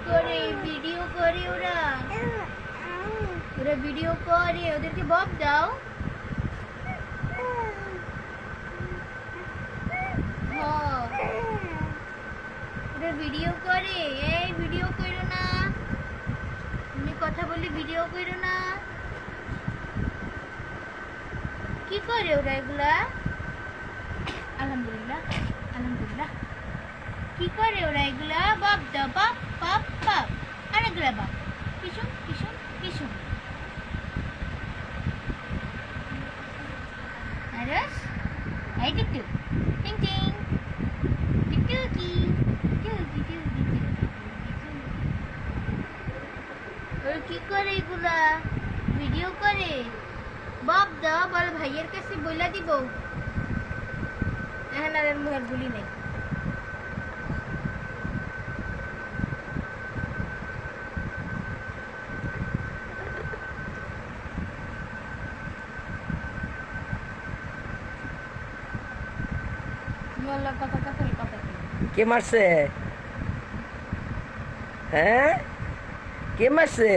করে ভিডিও করে ওরা ওরা ভিডিও করে, ওদেরকে বক দাও। ওরা ভিডিও করে, এই ভিডিও করো না, তুমি কথা বলি ভিডিও করো না। কি করে ওরা এগুলা? আলহামদুলিল্লাহ আলহামদুলিল্লাহ। কি করে ওরা এগুলা? বাপ দাও, বাপ বাপ বাপ, আরেকগুলা বাপ, পিছন পিছন পিছন। আরস এই টিকটু টিং টিং টিকটু কি ওরা কি করে এগুলা? ভিডিও করে। বাপ দাও, বল ভাইয়ের কাছে বইলা দিব। এখন আর মুখের বলি নাই। কে মারছে? হ্যাঁ, কে মারছে?